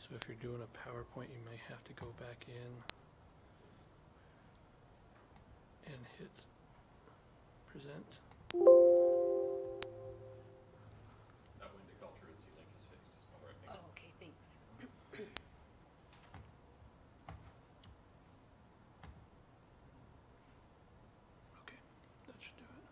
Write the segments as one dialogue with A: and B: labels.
A: So if you're doing a PowerPoint, you may have to go back in and hit present.
B: That way the culture at C-Link is fixed. All right, thank you.
C: Oh, okay, thanks.
A: Okay, that should do it.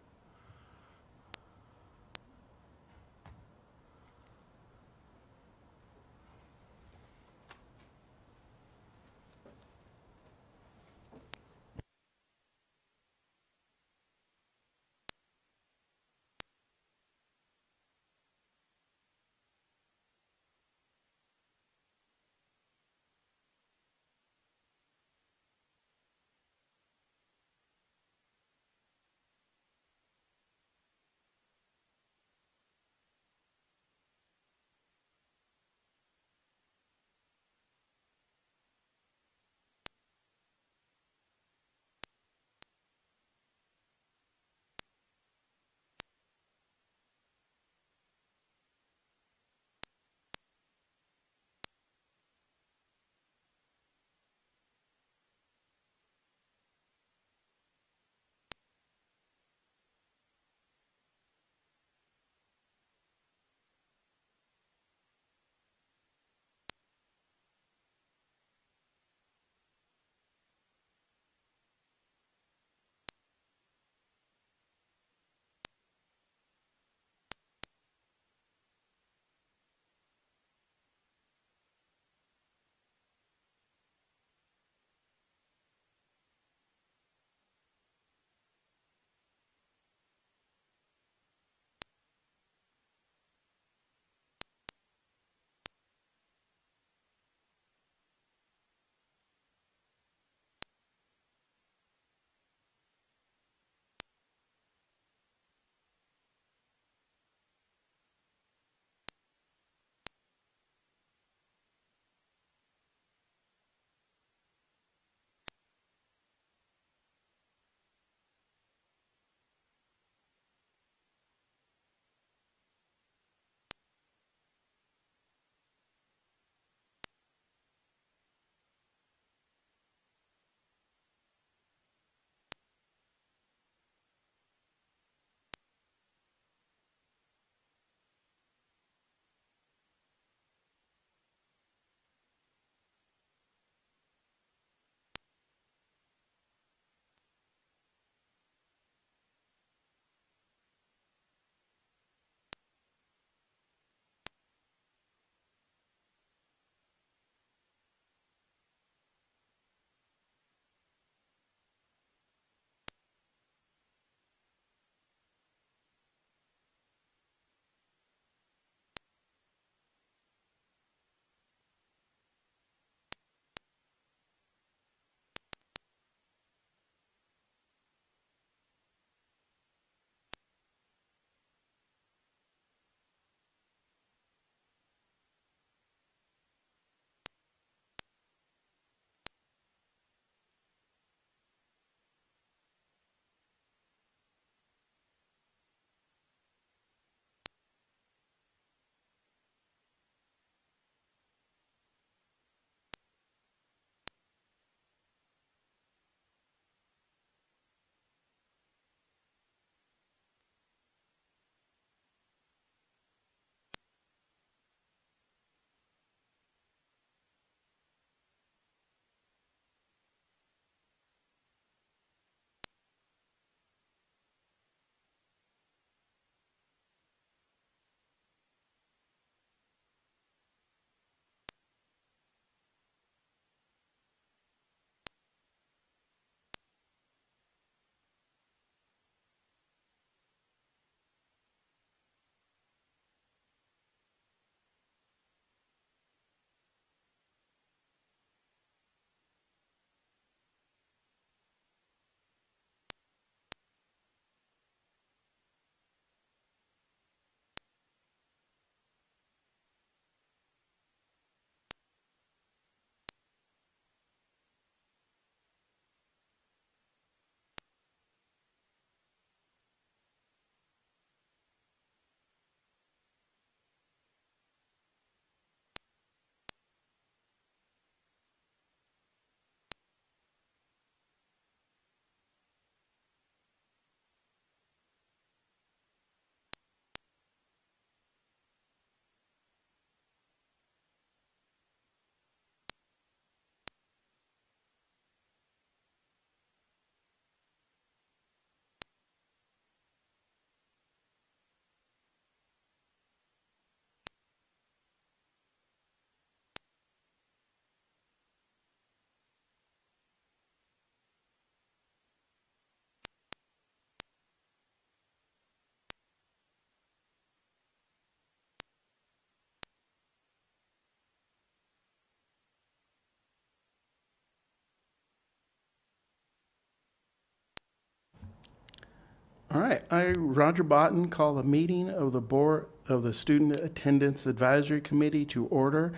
C: All right, I, Roger Botten, call the meeting of the Board of the Student Attendance Advisory Committee to order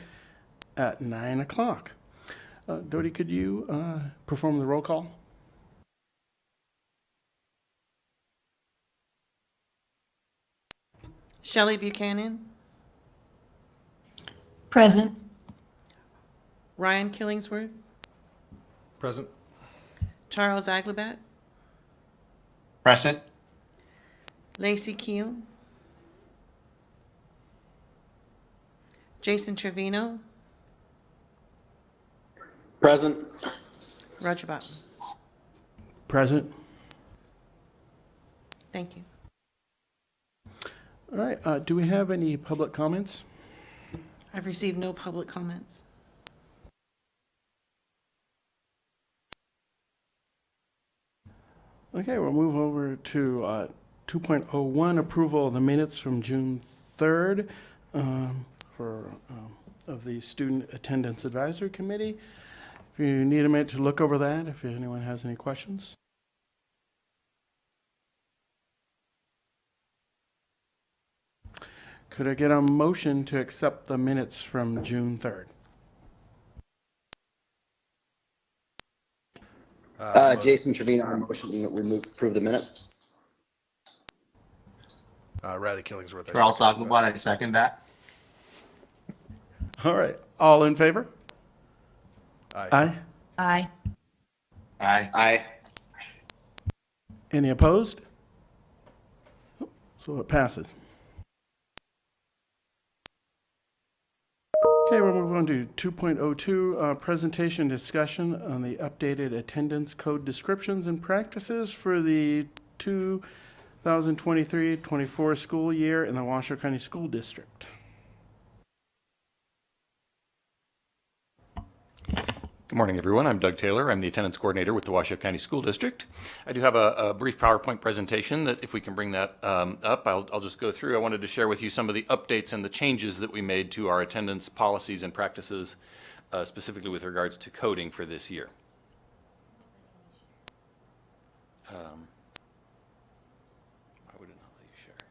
C: at 9 o'clock. Dodie, could you perform the roll call?
D: Shelley Buchanan,
E: Present.
D: Ryan Killingsworth,
B: Present.
D: Charles Aglabat,
F: Present.
D: Lacey Keel, Jason Trevino,
F: Present.
D: Roger Botten.
C: Present.
D: Thank you.
C: All right, do we have any public comments?
D: I've received no public comments.
C: Okay, we'll move over to 2.01, approval of the minutes from June 3rd of the Student Attendance Advisory Committee. If you need a minute to look over that, if anyone has any questions. Could I get a motion to accept the minutes from June 3rd?
F: Jason Trevino, I motion that we approve the minutes.
G: Riley Killingsworth.
F: Charles Aglabat, I second that.
C: All right, all in favor?
G: Aye.
C: Aye.
E: Aye.
F: Aye. Aye.
C: Any opposed? So it passes. Okay, we'll move on to 2.02, presentation discussion on the updated attendance code descriptions and practices for the 2023-24 school year in the Washoe County School District.
B: Good morning, everyone. I'm Doug Taylor. I'm the attendance coordinator with the Washoe County School District. I do have a brief PowerPoint presentation that if we can bring that up, I'll just go through. I wanted to share with you some of the updates and the changes that we made to our attendance policies and practices, specifically with regards to coding for this year. Why would it not let you share?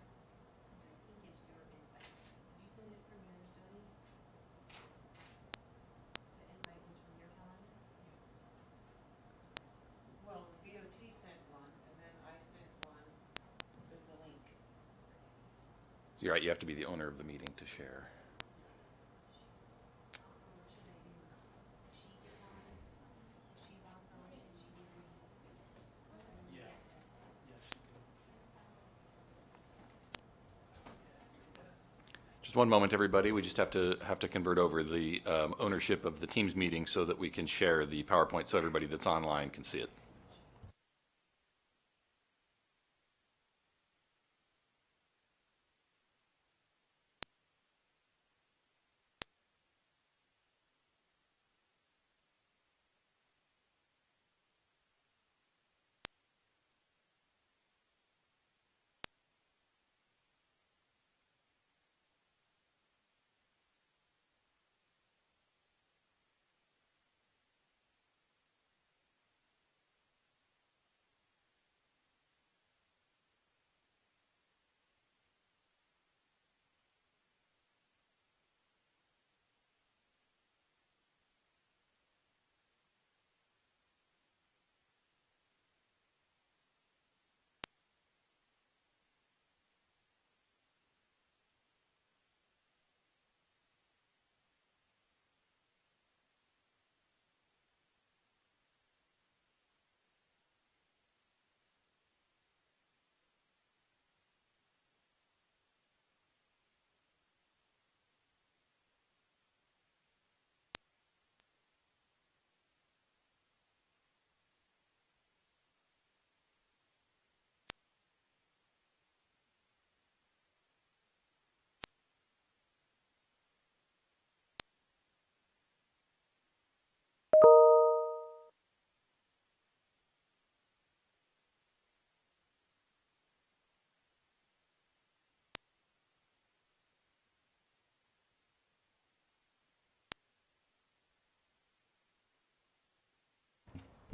D: Well, VOT sent one, and then I sent one with the link.
B: So you're right, you have to be the owner of the meeting to share. Just one moment, everybody. We just have to convert over the ownership of the Teams meeting so that we can share the PowerPoint so everybody that's online can see it.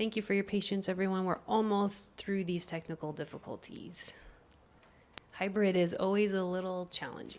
E: Thank you for your patience, everyone. We're almost through these technical difficulties. Hybrid is always a little challenging.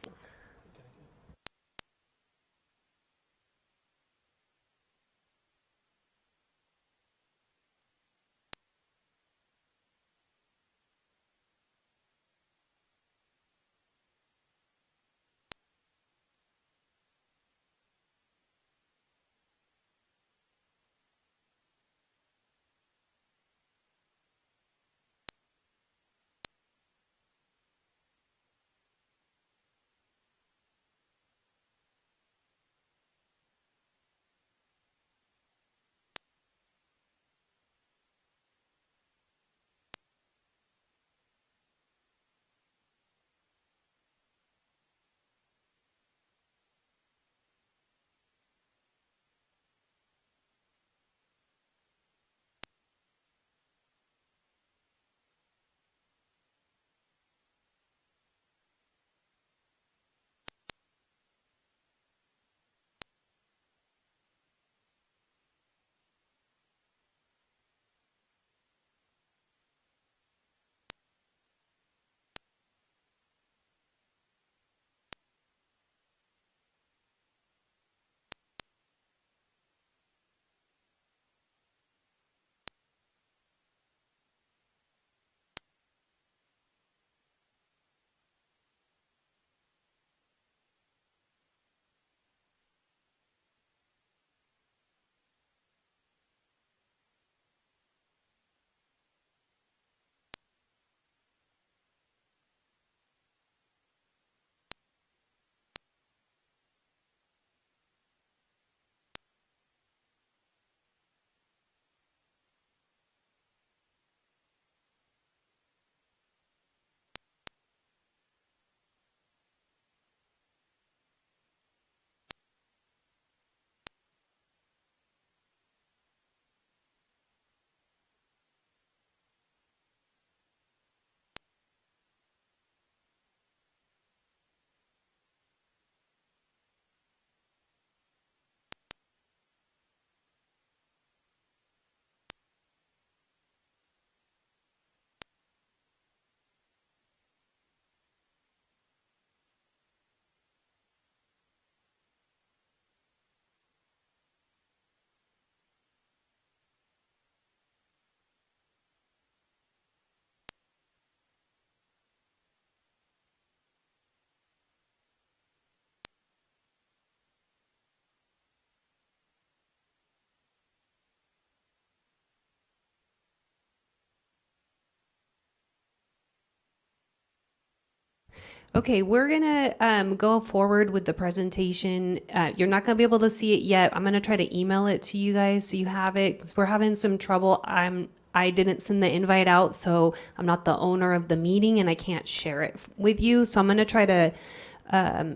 E: Okay, we're gonna go forward with the presentation. You're not gonna be able to see it yet. I'm gonna try to email it to you guys so you have it. 'Cause we're having some trouble. I didn't send the invite out, so I'm not the owner of the meeting and I can't share it with you. So I'm gonna try to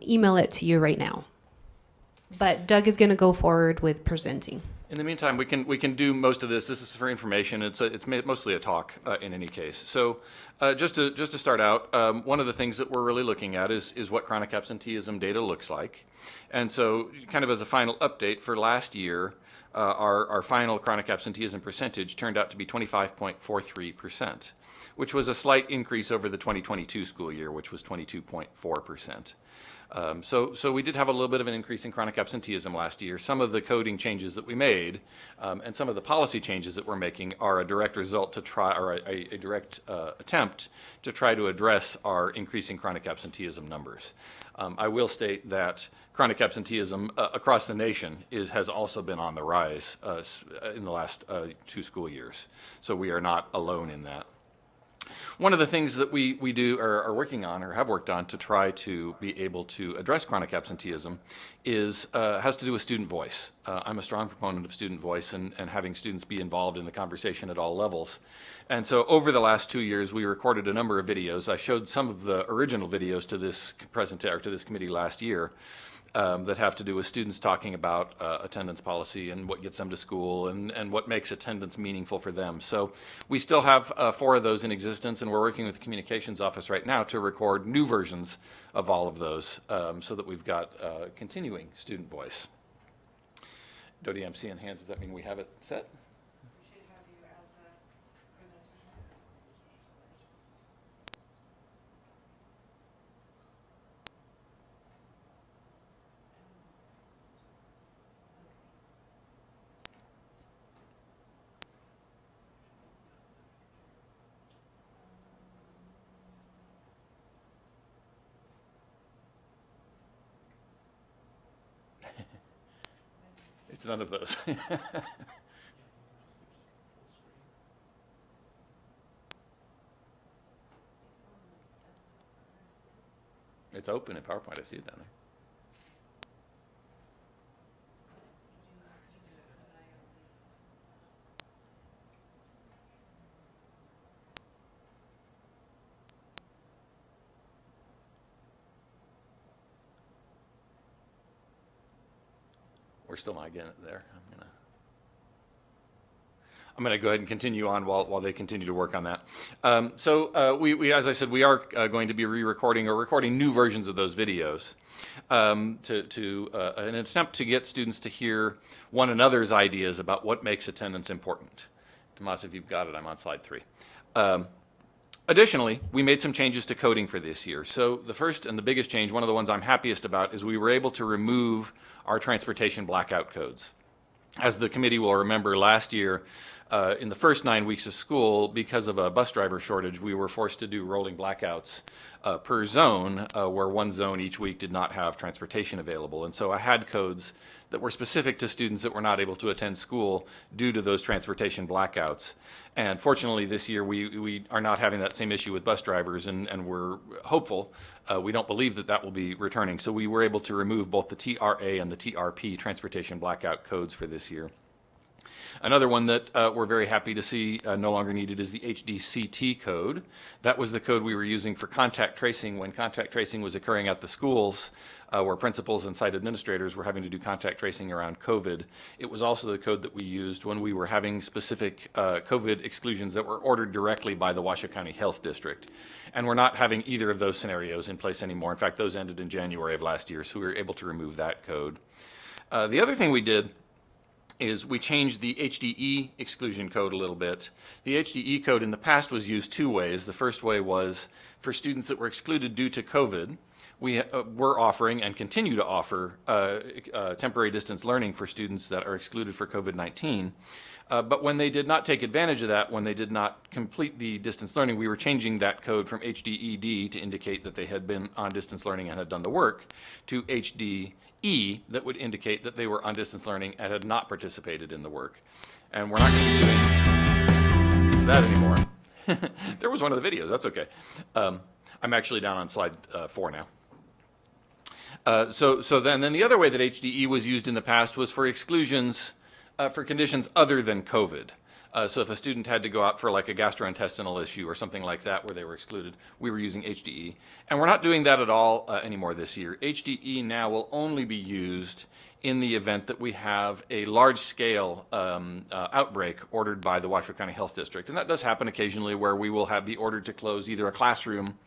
E: email it to you right now. But Doug is gonna go forward with presenting.
B: In the meantime, we can do most of this. This is for information. It's mostly a talk in any case. So just to start out, one of the things that we're really looking at is what chronic absenteeism data looks like. And so kind of as a final update for last year, our final chronic absenteeism percentage turned out to be 25.43%, which was a slight increase over the 2022 school year, which was 22.4%. So we did have a little bit of an increase in chronic absenteeism last year. Some of the coding changes that we made and some of the policy changes that we're making are a direct result to try, or a direct attempt to try to address our increasing chronic absenteeism numbers. I will state that chronic absenteeism across the nation has also been on the rise in the last 2 school years. So we are not alone in that. One of the things that we do or are working on or have worked on to try to be able to address chronic absenteeism has to do with student voice. I'm a strong proponent of student voice and having students be involved in the conversation at all levels. And so over the last 2 years, we recorded a number of videos. I showed some of the original videos to this committee last year. That have to do with students talking about attendance policy and what gets them to school and what makes attendance meaningful for them. So we still have 4 of those in existence, and we're working with the communications office right now to record new versions of all of those so that we've got continuing student voice. Dodie, I'm seeing hands. Does that mean we have it set?
D: We should have you
B: It's none of those. It's open in PowerPoint. I see it down there. We're still not getting it there. I'm gonna go ahead and continue on while they continue to work on that. We, as I said, we are going to be re-recording or recording new versions of those videos in an attempt to get students to hear one another's ideas about what makes attendance important. Tomas, if you've got it, I'm on slide 3. Additionally, we made some changes to coding for this year. So the first and the biggest change, one of the ones I'm happiest about, is we were able to remove our transportation blackout codes. As the committee will remember, last year, in the first 9 weeks of school, because of a bus driver shortage, we were forced to do rolling blackouts per zone, where one zone each week did not have transportation available. And so I had codes that were specific to students that were not able to attend school due to those transportation blackouts. And fortunately, this year, we are not having that same issue with bus drivers, and we're hopeful. We don't believe that that will be returning. So we were able to remove both the TRA and the TRP transportation blackout codes for this year. Another one that we're very happy to see no longer needed is the HDCT code. That was the code we were using for contact tracing when contact tracing was occurring at the schools where principals and site administrators were having to do contact tracing around COVID. It was also the code that we used when we were having specific COVID exclusions that were ordered directly by the Washoe County Health District. And we're not having either of those scenarios in place anymore. In fact, those ended in January of last year, so we were able to remove that code. The other thing we did is we changed the HDE exclusion code a little bit. The HDE code in the past was used 2 ways. The first way was for students that were excluded due to COVID. We were offering and continue to offer temporary distance learning for students that are excluded for COVID-19. But when they did not take advantage of that, when they did not complete the distance learning, we were changing that code from HDED to indicate that they had been on distance learning and had done the work to HDE that would indicate that they were on distance learning and had not participated in the work. And we're not going to be doing that anymore. There was one of the videos, that's okay. I'm actually down on slide 4 now. So then the other way that HDE was used in the past was for exclusions for conditions other than COVID. So if a student had to go out for like a gastrointestinal issue or something like that where they were excluded, we were using HDE. And we're not doing that at all anymore this year. HDE now will only be used in the event that we have a large-scale outbreak ordered by the Washoe County Health District. And that does happen occasionally where we will be ordered to close either a classroom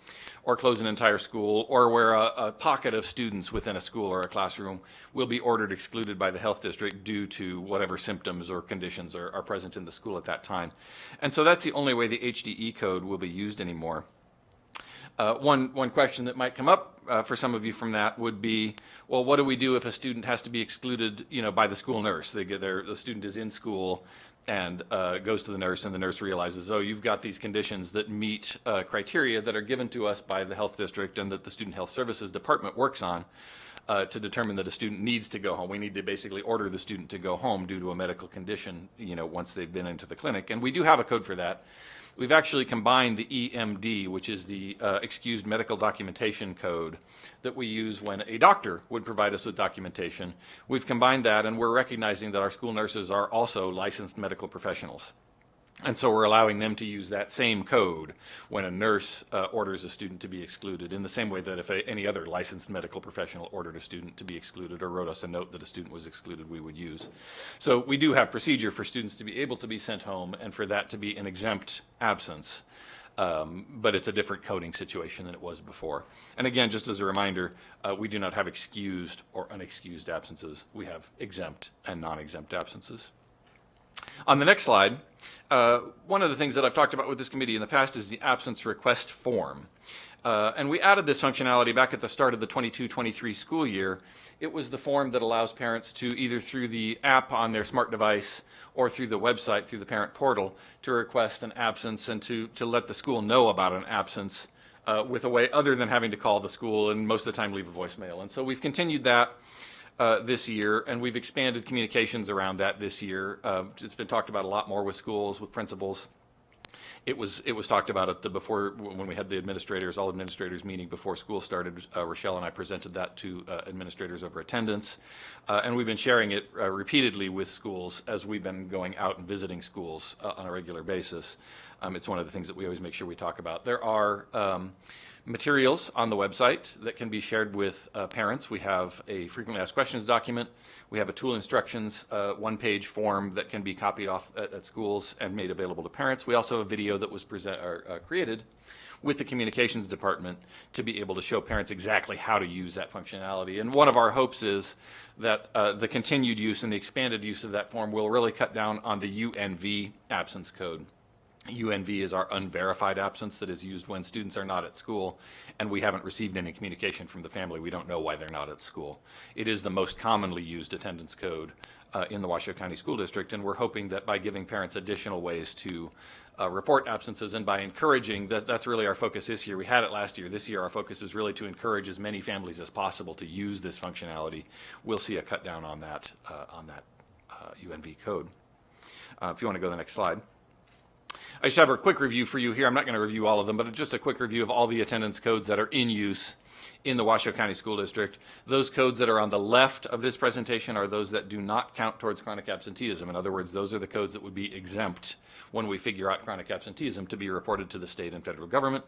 B: or close an entire school, or where a pocket of students within a school or a classroom will be ordered excluded by the health district due to whatever symptoms or conditions are present in the school at that time. And so that's the only way the HDE code will be used anymore. One question that might come up for some of you from that would be, well, what do we do if a student has to be excluded, by the school nurse? The student is in school and goes to the nurse, and the nurse realizes, oh, you've got these conditions that meet criteria that are given to us by the health district and that the Student Health Services Department works on to determine that a student needs to go home. We need to basically order the student to go home due to a medical condition, once they've been into the clinic. And we do have a code for that. We've actually combined the EMD, which is the excused medical documentation code that we use when a doctor would provide us with documentation. We've combined that, and we're recognizing that our school nurses are also licensed medical professionals. And so we're allowing them to use that same code when a nurse orders a student to be excluded, in the same way that if any other licensed medical professional ordered a student to be excluded or wrote us a note that a student was excluded, we would use. So we do have procedure for students to be able to be sent home and for that to be an exempt absence. But it's a different coding situation than it was before. And again, just as a reminder, we do not have excused or unexcused absences. We have exempt and non-exempt absences. On the next slide, one of the things that I've talked about with this committee in the past is the absence request form. And we added this functionality back at the start of the 22-23 school year. It was the form that allows parents to, either through the app on their smart device or through the website, through the parent portal, to request an absence and to let the school know about an absence with a way other than having to call the school and most of the time leave a voicemail. And so we've continued that. this year, and we've expanded communications around that this year. It's been talked about a lot more with schools, with principals. It was talked about at the before when we had the all administrators meeting before school started. Rochelle and I presented that to administrators over attendance, and we've been sharing it repeatedly with schools as we've been going out and visiting schools on a regular basis. It's one of the things that we always make sure we talk about. There are materials on the website that can be shared with parents. We have a frequently asked questions document. We have a tool instructions one-page form that can be copied off at schools and made available to parents. We also have a video that was created with the communications department to be able to show parents exactly how to use that functionality. And one of our hopes is that the continued use and the expanded use of that form will really cut down on the UNV absence code. UNV is our unverified absence that is used when students are not at school and we haven't received any communication from the family. We don't know why they're not at school. It is the most commonly used attendance code in the Washoe County School District, and we're hoping that by giving parents additional ways to report absences and by encouraging, that's really our focus this year. We had it last year. This year our focus is really to encourage as many families as possible to use this functionality. We'll see a cut down on that UNV code. If you want to go to the next slide. I just have a quick review for you here. I'm not going to review all of them, but just a quick review of all the attendance codes that are in use in the Washoe County School District. Those codes that are on the left of this presentation are those that do not count towards chronic absenteeism. In other words, those are the codes that would be exempt when we figure out chronic absenteeism to be reported to the state and federal government.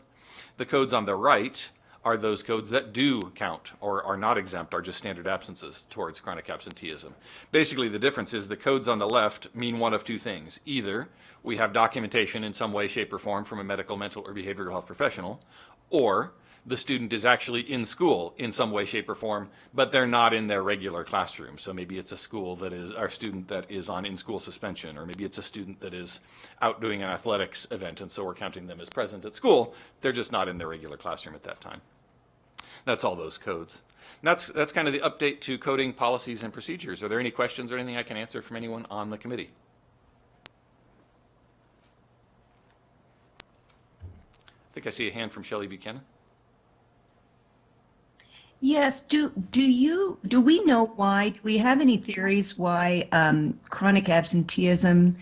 B: The codes on the right are those codes that do count or are not exempt, are just standard absences towards chronic absenteeism. Basically, the difference is the codes on the left mean one of two things. Either we have documentation in some way, shape, or form from a medical, mental, or behavioral health professional, or the student is actually in school in some way, shape, or form, but they're not in their regular classroom. So maybe it's a student that is on in-school suspension, or maybe it's a student that is out doing an athletics event, and so we're counting them as present at school. They're just not in their regular classroom at that time. That's all those codes. And that's kind of the update to coding policies and procedures. Are there any questions or anything I can answer from anyone on the committee? I think I see a hand from Shelley Buchanan.
H: Yes. Do we know why? Do we have any theories why chronic absenteeism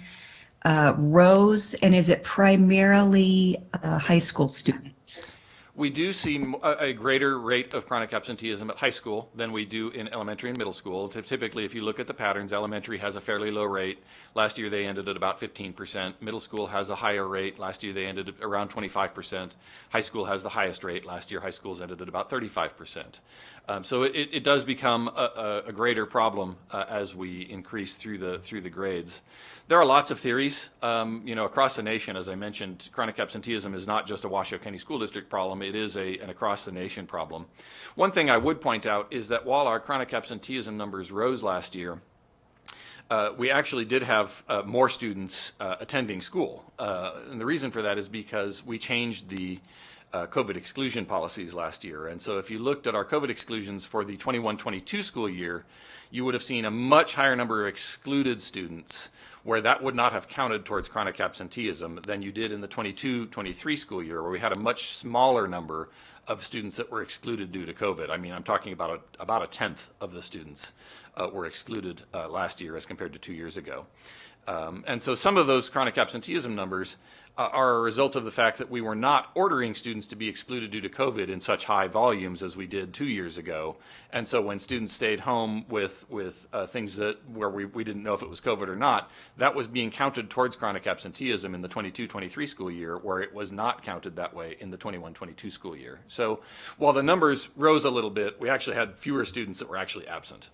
H: rose, and is it primarily high school students?
B: We do see a greater rate of chronic absenteeism at high school than we do in elementary and middle school. Typically, if you look at the patterns, elementary has a fairly low rate. Last year, they ended at about 15%. Middle school has a higher rate. Last year, they ended at around 25%. High school has the highest rate. Last year, high schools ended at about 35%. So it does become a greater problem as we increase through the grades. There are lots of theories. Across the nation, as I mentioned, chronic absenteeism is not just a Washoe County School District problem. It is an across-the-nation problem. One thing I would point out is that while our chronic absenteeism numbers rose last year, we actually did have more students attending school. And the reason for that is because we changed the COVID exclusion policies last year. And so if you looked at our COVID exclusions for the 21-22 school year, you would have seen a much higher number of excluded students where that would not have counted towards chronic absenteeism than you did in the 22-23 school year, where we had a much smaller number of students that were excluded due to COVID. I mean, I'm talking about a tenth of the students were excluded last year as compared to 2 years ago. And so some of those chronic absenteeism numbers are a result of the fact that we were not ordering students to be excluded due to COVID in such high volumes as we did 2 years ago. And so when students stayed home with things where we didn't know if it was COVID or not, that was being counted towards chronic absenteeism in the 22-23 school year, where it was not counted that way in the 21-22 school year. So while the numbers rose a little bit, we actually had fewer students that were actually absent.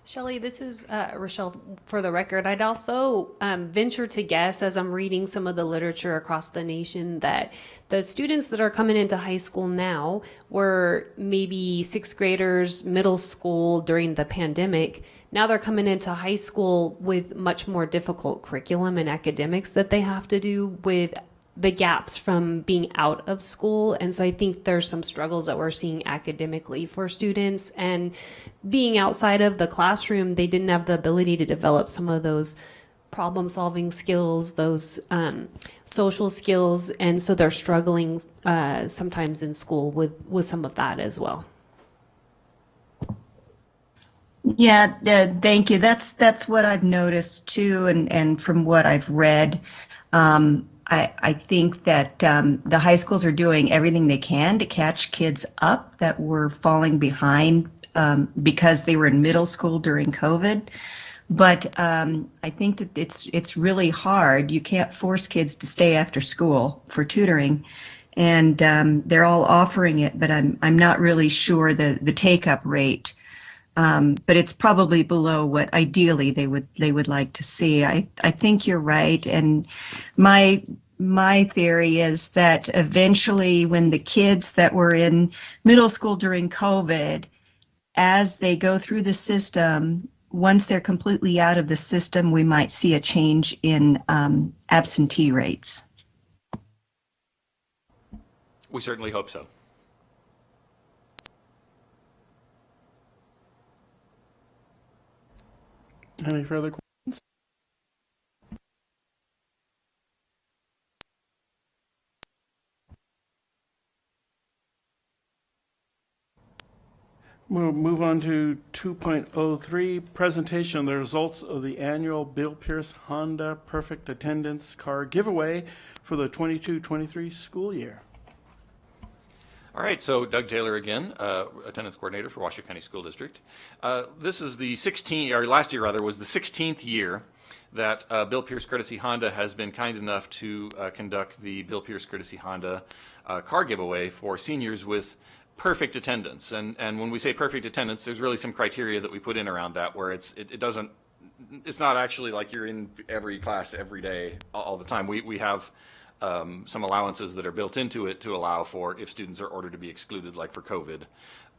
E: Shelley, this is Rochelle for the record. I'd also venture to guess, as I'm reading some of the literature across the nation, that the students that are coming into high school now were maybe sixth graders, middle school during the pandemic. Now they're coming into high school with much more difficult curriculum and academics that they have to do with the gaps from being out of school. And so I think there's some struggles that we're seeing academically for students, and being outside of the classroom, they didn't have the ability to develop some of those problem solving skills, those social skills. And so they're struggling sometimes in school with some of that as well.
H: Yeah, thank you. That's what I've noticed too, and from what I've read, I think that the high schools are doing everything they can to catch kids up that were falling behind because they were in middle school during COVID. But I think that it's really hard. You can't force kids to stay after school for tutoring, and they're all offering it, but I'm not really sure the take up rate. But it's probably below what ideally they would like to see. I think you're right, and my theory is that eventually, when the kids that were in middle school during COVID, as they go through the system, once they're completely out of the system, we might see a change in absentee rates.
B: We certainly hope so.
C: Any further questions? We'll move on to 2.03, presentation of the results of the annual Bill Pierce Honda Perfect Attendance Car Giveaway for the 22-23 school year.
B: All right, so Doug Taylor again, attendance coordinator for Washoe County School District. This is the 16th, or last year rather, was the 16th year that Bill Pierce Courtesy Honda has been kind enough to conduct the Bill Pierce Courtesy Honda car giveaway for seniors with perfect attendance. And when we say perfect attendance, there's really some criteria that we put in around that where it's not actually like you're in every class every day all the time. We have some allowances that are built into it to allow for if students are ordered to be excluded, like for COVID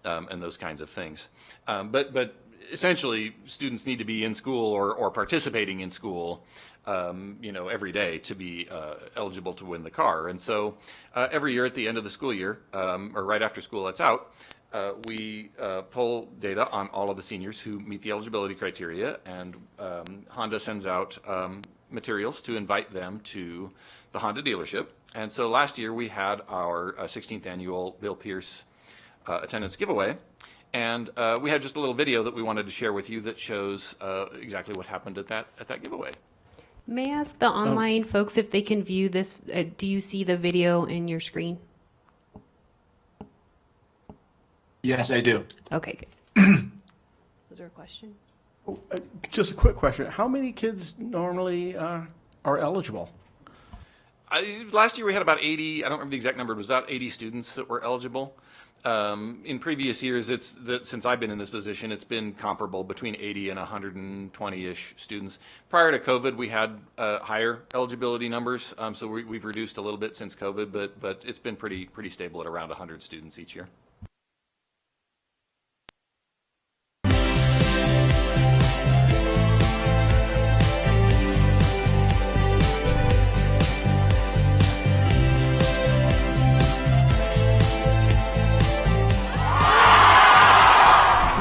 B: and those kinds of things. But essentially, students need to be in school or participating in school, every day to be eligible to win the car. And so every year at the end of the school year, or right after school lets out, we pull data on all of the seniors who meet the eligibility criteria, and Honda sends out materials to invite them to the Honda dealership. And so last year we had our 16th annual Bill Pierce attendance giveaway. And we had just a little video that we wanted to share with you that shows exactly what happened at that giveaway.
E: May I ask the online folks if they can view this? Do you see the video in your screen?
I: Yes, I do.
E: Okay, good. Was there a question?
C: Just a quick question. How many kids normally are eligible?
B: Last year we had about 80, I don't remember the exact number, it was about 80 students that were eligible. In previous years, since I've been in this position, it's been comparable between 80 and 120-ish students. Prior to COVID, we had higher eligibility numbers, so we've reduced a little bit since COVID, but it's been pretty stable at around 100 students each year.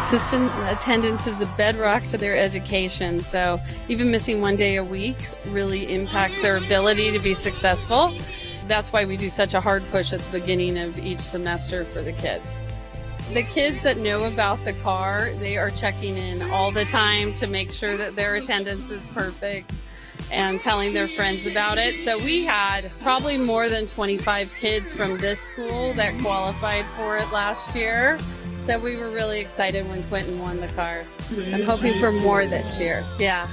J: Consistent attendance is the bedrock to their education, so even missing one day a week really impacts their ability to be successful. That's why we do such a hard push at the beginning of each semester for the kids. The kids that know about the car, they are checking in all the time to make sure that their attendance is perfect and telling their friends about it. So we had probably more than 25 kids from this school that qualified for it last year. So we were really excited when Quentin won the car. I'm hoping for more this year. Yeah.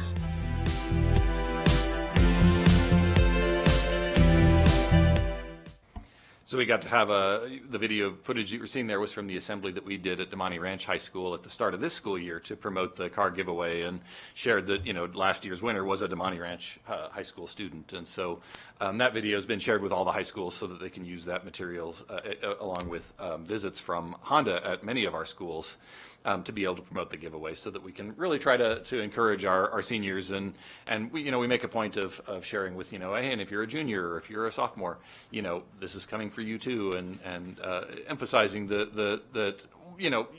B: So we got to have the video footage that you were seeing there was from the assembly that we did at Damani Ranch High School at the start of this school year to promote the car giveaway, and shared that, last year's winner was a Damani Ranch high school student. And so that video has been shared with all the high schools so that they can use that material along with visits from Honda at many of our schools to be able to promote the giveaway, so that we can really try to encourage our seniors, and we make a point of sharing with, hey, and if you're a junior or if you're a sophomore, this is coming for you too, and emphasizing that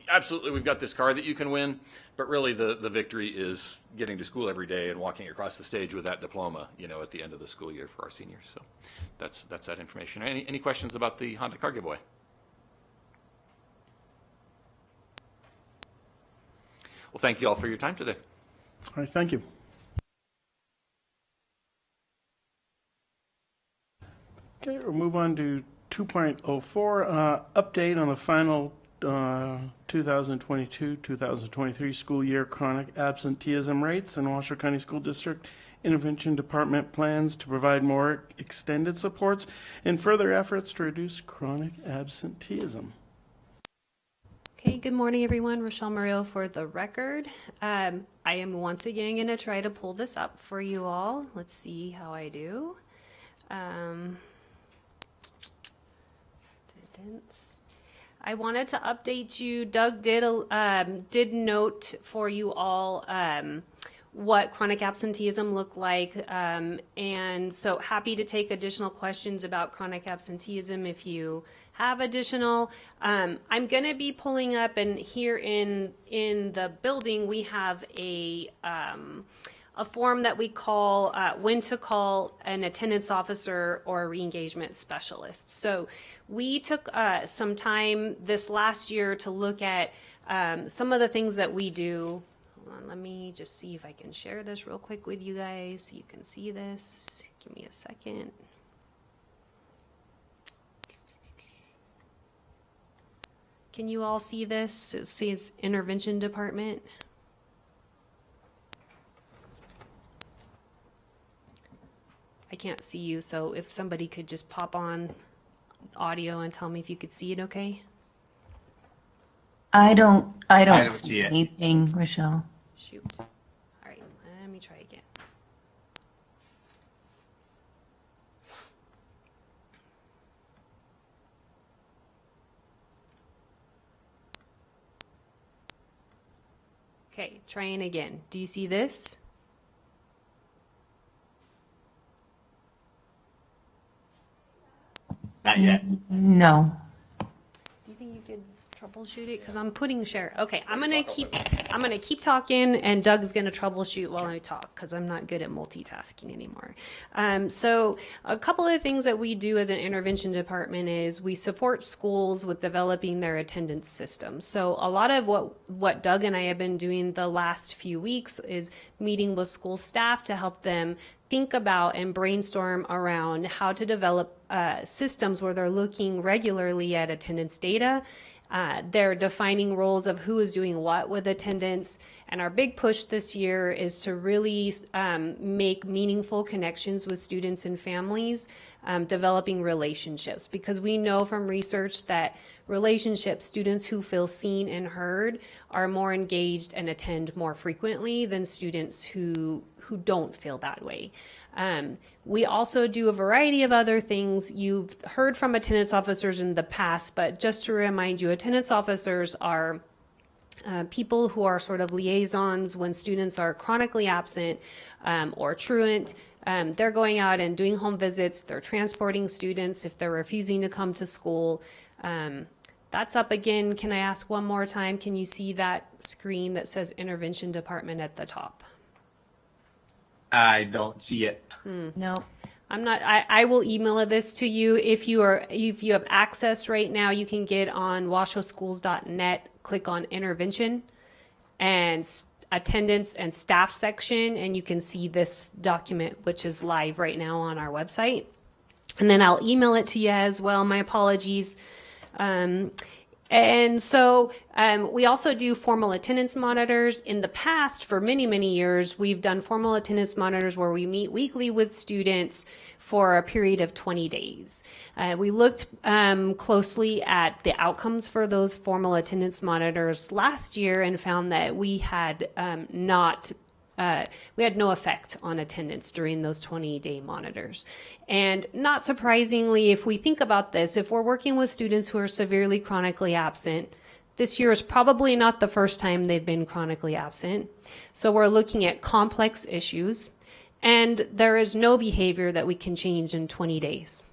B: absolutely we've got this car that you can win, but really the victory is getting to school every day and walking across the stage with that diploma, at the end of the school year for our seniors. So that's that information. Any questions about the Honda car giveaway? Well, thank you all for your time today.
C: All right, thank you. Okay, we'll move on to 2.04, update on the final 2022-2023 school year chronic absenteeism rates in Washoe County School District. Intervention Department plans to provide more extended supports and further efforts to reduce chronic absenteeism.
E: Okay, good morning, everyone. Rochelle Murillo for the record. I am once again going to try to pull this up for you all. Let's see how I do. I wanted to update you. Doug did note for you all what chronic absenteeism looked like, and so happy to take additional questions about chronic absenteeism if you have additional. I'm going to be pulling up, and here in the building we have a form that we call when to call an attendance officer or a re-engagement specialist. So we took some time this last year to look at some of the things that we do. Hold on, let me just see if I can share this real quick with you guys so you can see this. Give me a second. Can you all see this? It says Intervention Department. I can't see you, so if somebody could just pop on audio and tell me if you could see it okay?
H: I don't
I: don't
H: see
I: see it.
H: anything, Rochelle.
E: Shoot. All right, let me try again. Okay, trying again. Do you see this?
I: Not yet.
H: No.
E: Do you think you could troubleshoot it? Because I'm putting share. Okay, I'm gonna keep talking, and Doug's gonna troubleshoot while I talk because I'm not good at multitasking anymore. So a couple of things that we do as an intervention department is we support schools with developing their attendance system. So a lot of what Doug and I have been doing the last few weeks is meeting with school staff to help them think about and brainstorm around how to develop systems where they're looking regularly at attendance data. They're defining roles of who is doing what with attendance. And our big push this year is to really make meaningful connections with students and families, developing relationships. Because we know from research that relationships, students who feel seen and heard are more engaged and attend more frequently than students who don't feel that way. We also do a variety of other things. You've heard from attendance officers in the past, but just to remind you, attendance officers are people who are sort of liaisons when students are chronically absent or truant. They're going out and doing home visits. They're transporting students if they're refusing to come to school. That's up again. Can I ask one more time? Can you see that screen that says Intervention Department at the top?
I: I don't see it.
H: No.
E: I'm not, I will email this to you. If you have access right now, you can get on washoeschools.net, click on intervention and attendance and staff section, and you can see this document, which is live right now on our website. And then I'll email it to you as well. My apologies. And so we also do formal attendance monitors. In the past, for many, many years, we've done formal attendance monitors where we meet weekly with students for a period of 20 days. We looked closely at the outcomes for those formal attendance monitors last year and found that we had no effect on attendance during those 20-day monitors. And not surprisingly, if we think about this, if we're working with students who are severely chronically absent, this year is probably not the first time they've been chronically absent. So we're looking at complex issues, and there is no behavior that we can change in 20 days.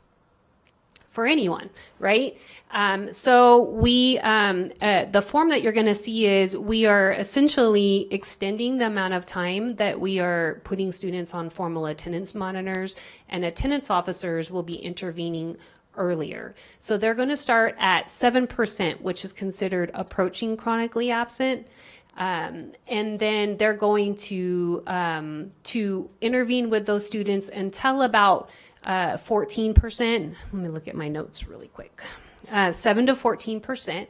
E: For anyone, right? So we, the form that you're going to see is we are essentially extending the amount of time that we are putting students on formal attendance monitors, and attendance officers will be intervening earlier. So they're going to start at 7%, which is considered approaching chronically absent. And then they're going to intervene with those students until about 14%. Let me look at my notes really quick. 7 to 14%.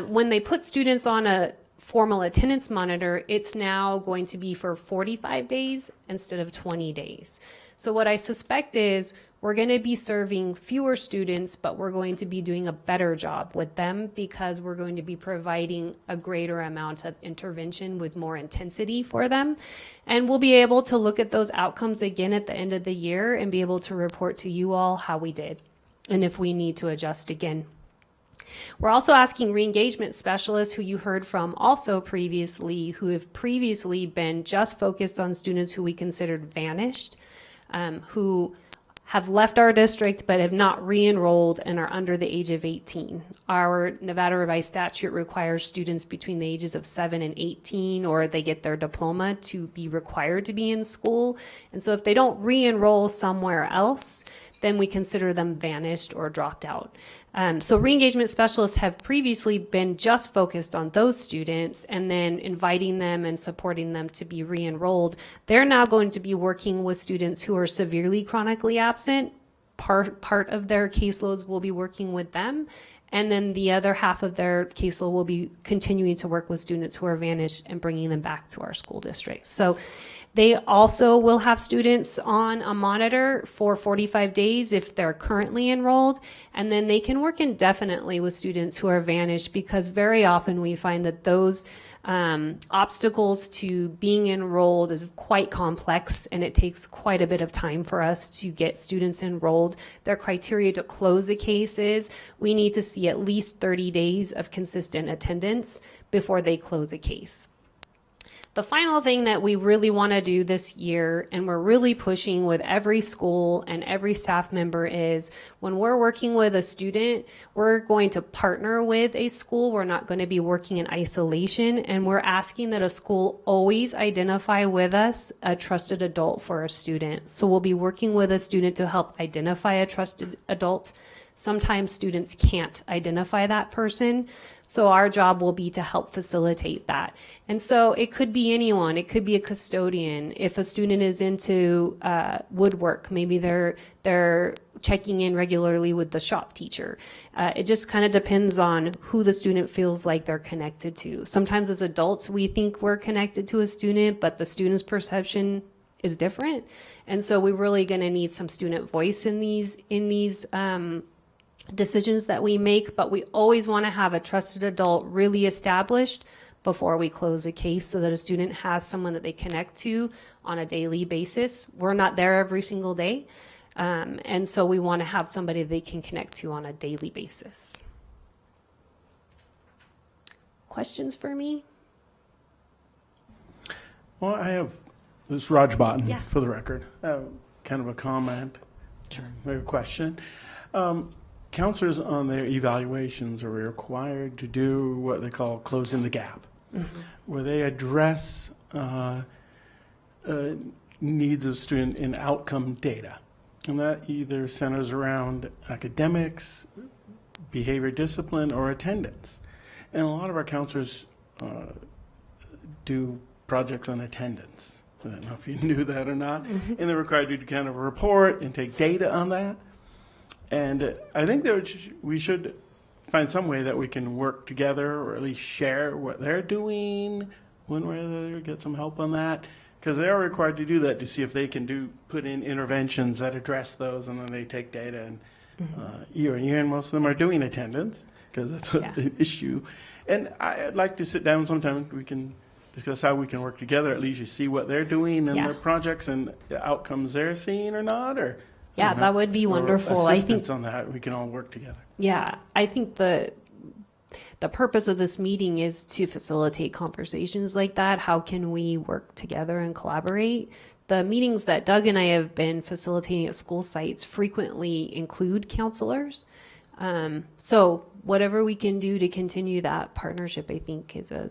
E: When they put students on a formal attendance monitor, it's now going to be for 45 days instead of 20 days. So what I suspect is we're going to be serving fewer students, but we're going to be doing a better job with them because we're going to be providing a greater amount of intervention with more intensity for them. And we'll be able to look at those outcomes again at the end of the year and be able to report to you all how we did and if we need to adjust again. We're also asking re-engagement specialists who you heard from also previously, who have previously been just focused on students who we considered vanished, who have left our district but have not re-enrolled and are under the age of 18. Our Nevada revised statute requires students between the ages of 7 and 18, or they get their diploma, to be required to be in school. And so if they don't re-enroll somewhere else, then we consider them vanished or dropped out. So re-engagement specialists have previously been just focused on those students and then inviting them and supporting them to be re-enrolled. They're now going to be working with students who are severely chronically absent. Part of their caseloads will be working with them, and then the other half of their caseload will be continuing to work with students who are vanished and bringing them back to our school district. So they also will have students on a monitor for 45 days if they're currently enrolled, and then they can work indefinitely with students who are vanished, because very often we find that those obstacles to being enrolled is quite complex, and it takes quite a bit of time for us to get students enrolled. Their criteria to close a case is we need to see at least 30 days of consistent attendance before they close a case. The final thing that we really want to do this year, and we're really pushing with every school and every staff member, is when we're working with a student, we're going to partner with a school. We're not going to be working in isolation, and we're asking that a school always identify with us a trusted adult for a student. So we'll be working with a student to help identify a trusted adult. Sometimes students can't identify that person, so our job will be to help facilitate that. And so it could be anyone. It could be a custodian. If a student is into woodwork, maybe they're checking in regularly with the shop teacher. It just kind of depends on who the student feels like they're connected to. Sometimes as adults, we think we're connected to a student, but the student's perception is different. And so we're really going to need some student voice in these decisions that we make, but we always want to have a trusted adult really established before we close a case, so that a student has someone that they connect to on a daily basis. We're not there every single day, and so we want to have somebody they can connect to on a daily basis. Questions for me?
C: Well, this is Raj Botton,
E: Yeah.
C: for the record. Kind of a comment, maybe a question. Counselors on their evaluations are required to do what they call closing the gap, where they address needs of student in outcome data. And that either centers around academics, behavior discipline, or attendance. And a lot of our counselors do projects on attendance. I don't know if you knew that or not. And they're required to do kind of a report and take data on that. And I think that we should find some way that we can work together, or at least share what they're doing, one way or the other, get some help on that. Because they are required to do that to see if they can put in interventions that address those, and then they take data. And year on year, and most of them are doing attendance, because that's an issue. And I'd like to sit down sometime, we can discuss how we can work together. At least you see what they're doing and their projects and the outcomes they're seeing or not, or
E: That would be wonderful.
C: Assistance on that, we can all work together.
E: Yeah, I think the purpose of this meeting is to facilitate conversations like that. How can we work together and collaborate? The meetings that Doug and I have been facilitating at school sites frequently include counselors. So whatever we can do to continue that partnership, I think, is a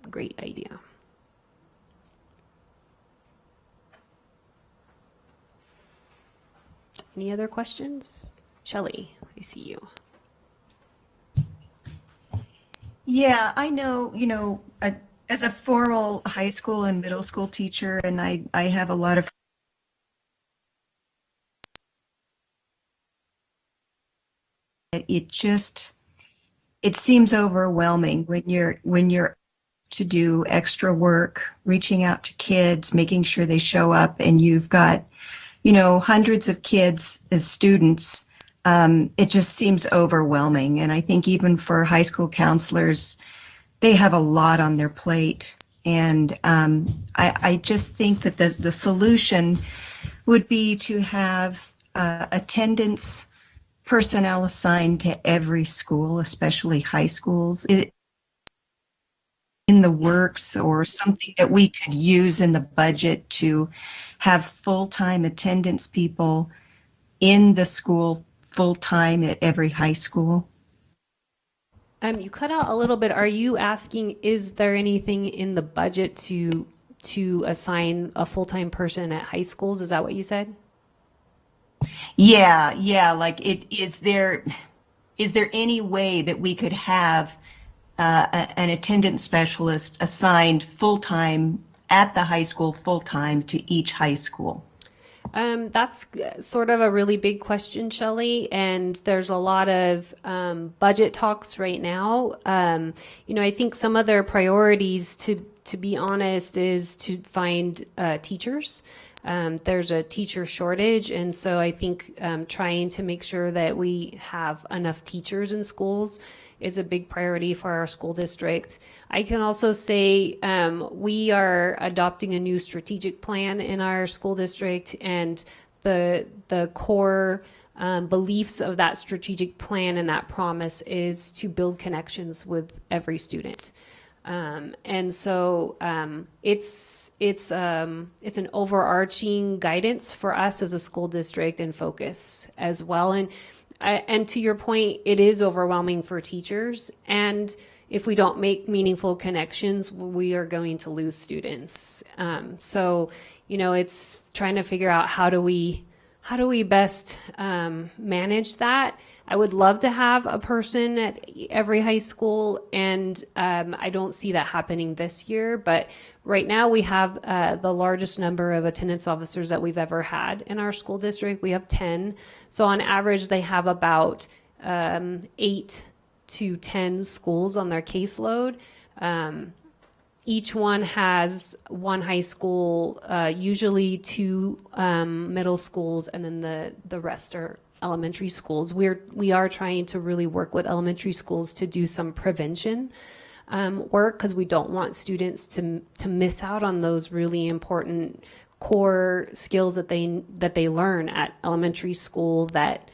E: great idea. Any other questions? Shelley, I see you.
H: Yeah, I know, as a formal high school and middle school teacher, and I have a lot of it just it seems overwhelming when you're to do extra work, reaching out to kids, making sure they show up, and you've got, hundreds of kids as students. It just seems overwhelming. And I think even for high school counselors, they have a lot on their plate. And I just think that the solution would be to have attendance personnel assigned to every school, especially high schools. In the works or something that we could use in the budget to have full-time attendance people in the school full-time at every high school?
E: You cut out a little bit. Are you asking, is there anything in the budget to assign a full-time person at high schools? Is that what you said?
H: Yeah, like is there any way that we could have an attendance specialist assigned full-time at the high school, full-time to each high school?
E: That's sort of a really big question, Shelley, and there's a lot of budget talks right now. I think some of their priorities, to be honest, is to find teachers. There's a teacher shortage, and so I think trying to make sure that we have enough teachers in schools is a big priority for our school district. I can also say we are adopting a new strategic plan in our school district, and the core beliefs of that strategic plan and that promise is to build connections with every student. And so it's an overarching guidance for us as a school district and focus as well. And to your point, it is overwhelming for teachers. And if we don't make meaningful connections, we are going to lose students. So it's trying to figure out how do we best manage that. I would love to have a person at every high school, and I don't see that happening this year. But right now we have the largest number of attendance officers that we've ever had in our school district. We have 10. So on average, they have about 8 to 10 schools on their caseload. Each one has one high school, usually 2 middle schools, and then the rest are elementary schools. We are trying to really work with elementary schools to do some prevention work, because we don't want students to miss out on those really important core skills that they learn at elementary school that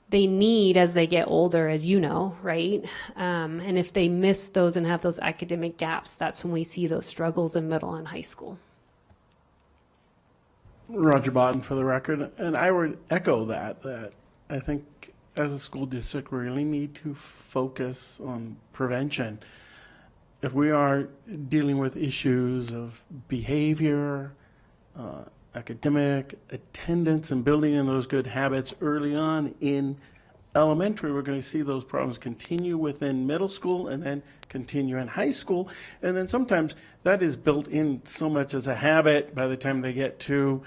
E: they need as they get older, as you know, right? And if they miss those and have those academic gaps, that's when we see those struggles in middle and high school.
C: Roger Botton for the record, and I would echo that I think as a school district we really need to focus on prevention. If we are dealing with issues of behavior, academic, attendance, and building in those good habits early on in elementary, we're going to see those problems continue within middle school and then continue in high school. And then sometimes that is built in so much as a habit by the time they get to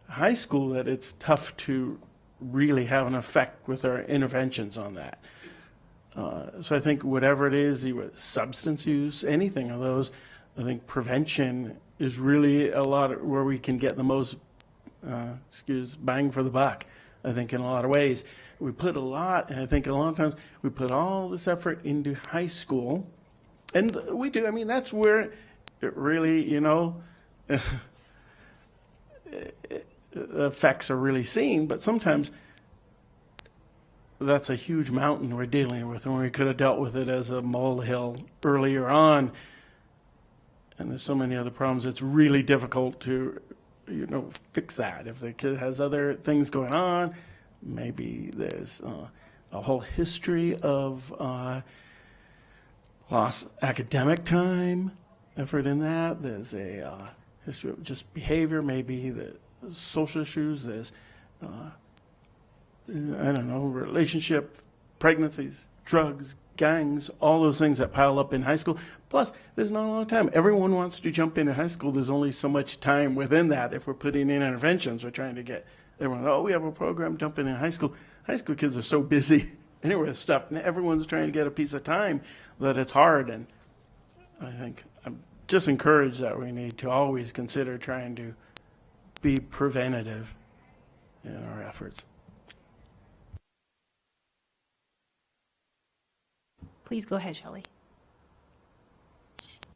C: high school that it's tough to really have an effect with our interventions on that. So I think whatever it is, substance use, anything of those, I think prevention is really a lot where we can get the most, bang for the buck, I think, in a lot of ways. We put a lot, and I think a lot of times we put all this effort into high school, and we do. I mean, that's where it really, the effects are really seen, but sometimes that's a huge mountain we're dealing with, and we could have dealt with it as a molehill earlier on. And there's so many other problems. It's really difficult to, fix that. If the kid has other things going on, maybe there's a whole history of lost academic time, effort in that. There's a history of just behavior, maybe the social issues. There's, relationship, pregnancies, drugs, gangs, all those things that pile up in high school. Plus, there's not a lot of time. Everyone wants to jump into high school. There's only so much time within that. If we're putting in interventions, we're trying to get everyone, oh, we have a program jumping in high school. High school kids are so busy anyway with stuff, and everyone's trying to get a piece of time that it's hard. And I think I'm just encouraged that we need to always consider trying to be preventative in our efforts.
E: Please go ahead, Shelley.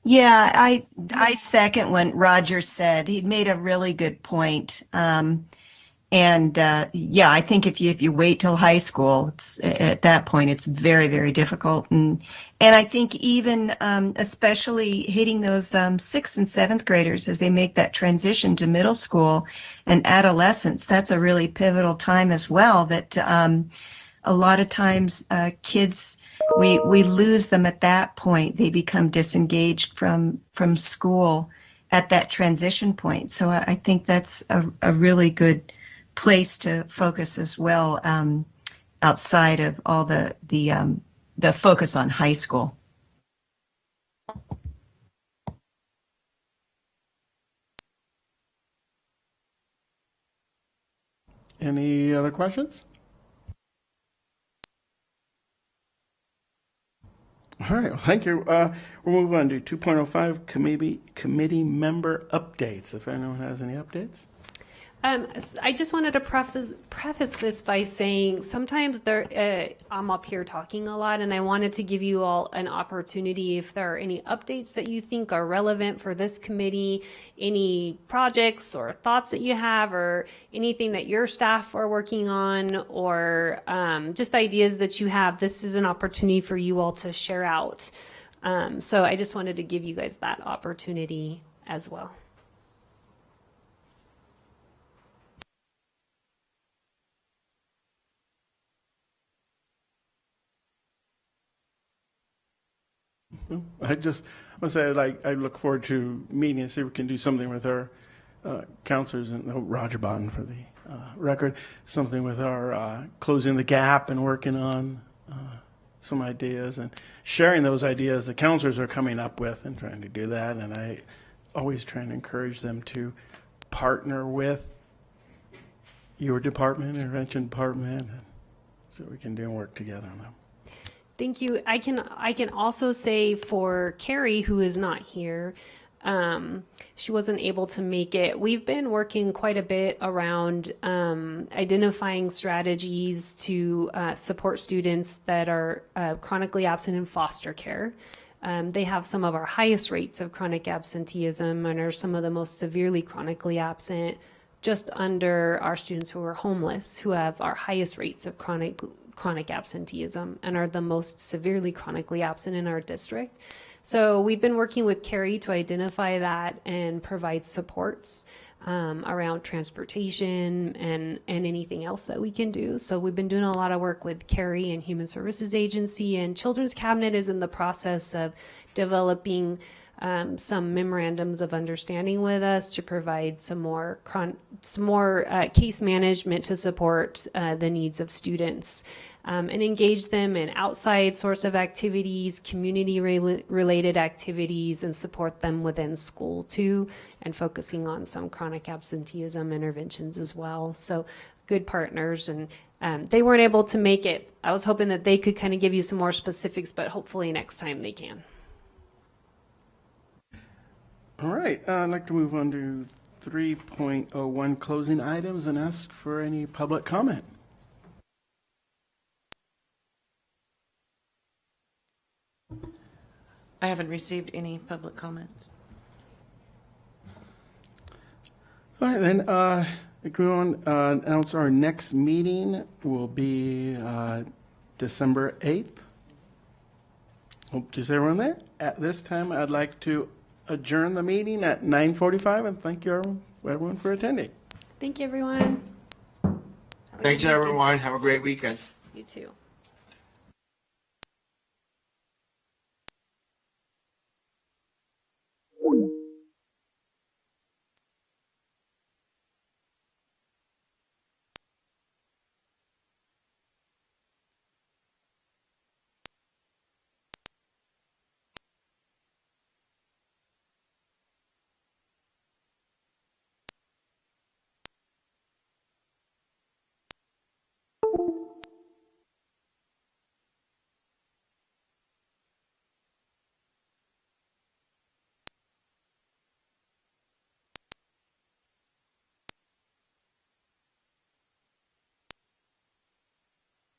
H: Yeah, I second what Roger said. He made a really good point. Yeah, I think if you wait till high school, it's at that point it's very, very difficult. And I think even especially hitting those 6th and 7th graders as they make that transition to middle school and adolescence, that's a really pivotal time as well. That a lot of times kids, we lose them at that point. They become disengaged from school at that transition point. So I think that's a really good place to focus as well, outside of all the focus on high school.
C: Any other questions? All right, well, thank you. We'll move on to 2.05 committee member updates. If anyone has any updates.
E: I just wanted to preface this by saying sometimes I'm up here talking a lot, and I wanted to give you all an opportunity if there are any updates that you think are relevant for this committee, any projects or thoughts that you have, or anything that your staff are working on, or just ideas that you have. This is an opportunity for you all to share out. So I just wanted to give you guys that opportunity as well.
C: I want to say I look forward to meeting and see if we can do something with our counselors and Roger Botten for the record, something with our closing the gap and working on some ideas and sharing those ideas the counselors are coming up with and trying to do that. And I always try and encourage them to partner with your department, intervention department, so we can do and work together on them.
E: Thank you. I can also say for Carrie, who is not here, she wasn't able to make it. We've been working quite a bit around identifying strategies to support students that are chronically absent in foster care. They have some of our highest rates of chronic absenteeism and are some of the most severely chronically absent, just under our students who are homeless, who have our highest rates of chronic absenteeism and are the most severely chronically absent in our district. So we've been working with Carrie to identify that and provide supports around transportation and anything else that we can do. So we've been doing a lot of work with Carrie and Human Services Agency, and Children's Cabinet is in the process of developing some memorandums of understanding with us to provide some more case management to support the needs of students, and engage them in outside sorts of activities, community related activities, and support them within school too, and focusing on some chronic absenteeism interventions as well. So good partners, and they weren't able to make it. I was hoping that they could kind of give you some more specifics, but hopefully next time they can.
C: All right, I'd like to move on to 3.01 closing items and ask for any public comment.
D: I haven't received any public comments.
C: All right, then, go on, announce our next meeting will be December 8th. Hope to see everyone there. At this time, I'd like to adjourn the meeting at 9:45, and thank you everyone for attending.
E: Thank you, everyone.
I: Thanks, everyone. Have a great weekend.
E: You too.